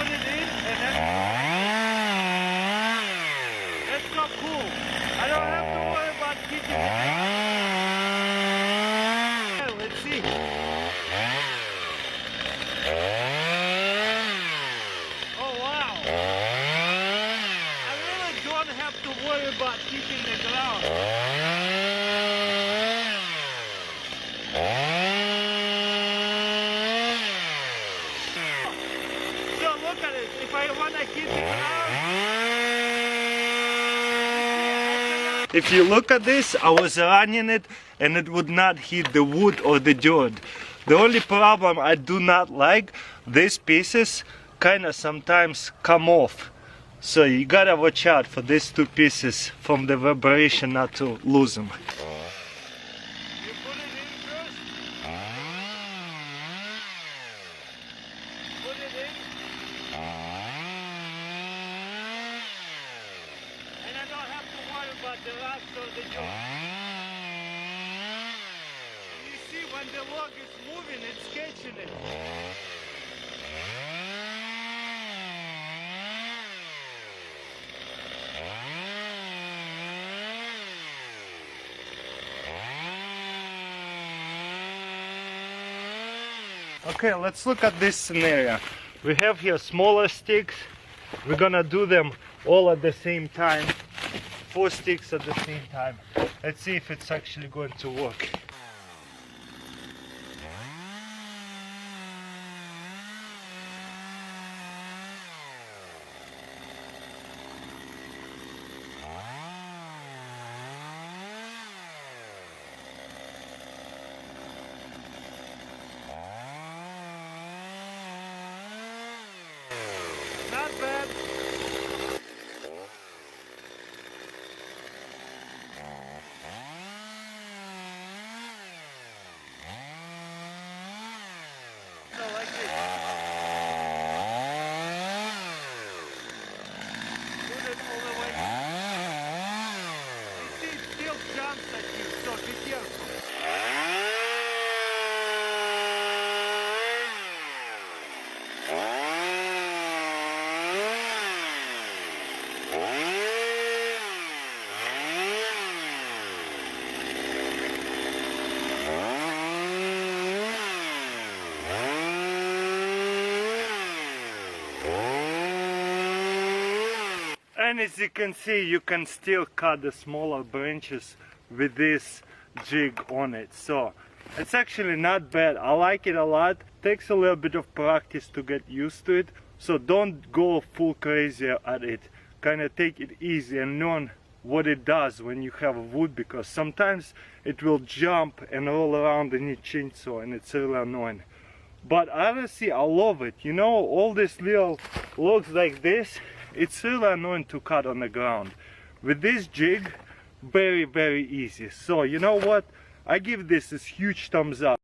put it in and then... That's so cool. I don't have to worry about keeping it. Let's see. Oh wow. I really don't have to worry about keeping the ground. So look at it. If I want to keep the ground. If you look at this, I was running it and it would not hit the wood or the dirt. The only problem I do not like, these pieces kind of sometimes come off. So you gotta watch out for these two pieces from the vibration not to lose them. You put it in first. Put it in. And I don't have to worry about the rocks or the dirt. You see when the log is moving, it's catching it. Okay, let's look at this scenario. We have here smaller sticks. We're gonna do them all at the same time. 4 sticks at the same time. Let's see if it's actually going to work. Not bad. So like this. Put it all the way. You see, it still jumps at you, so be careful. And as you can see, you can still cut the smaller branches with this jig on it. So it's actually not bad. I like it a lot. Takes a little bit of practice to get used to it. So don't go full crazy at it. Kind of take it easy and learn what it does when you have wood, because sometimes it will jump and roll around in your chainsaw and it's really annoying. But honestly, I love it. You know, all these little logs like this, it's really annoying to cut on the ground. With this jig, very, very easy. So you know what? I give this a huge thumbs up.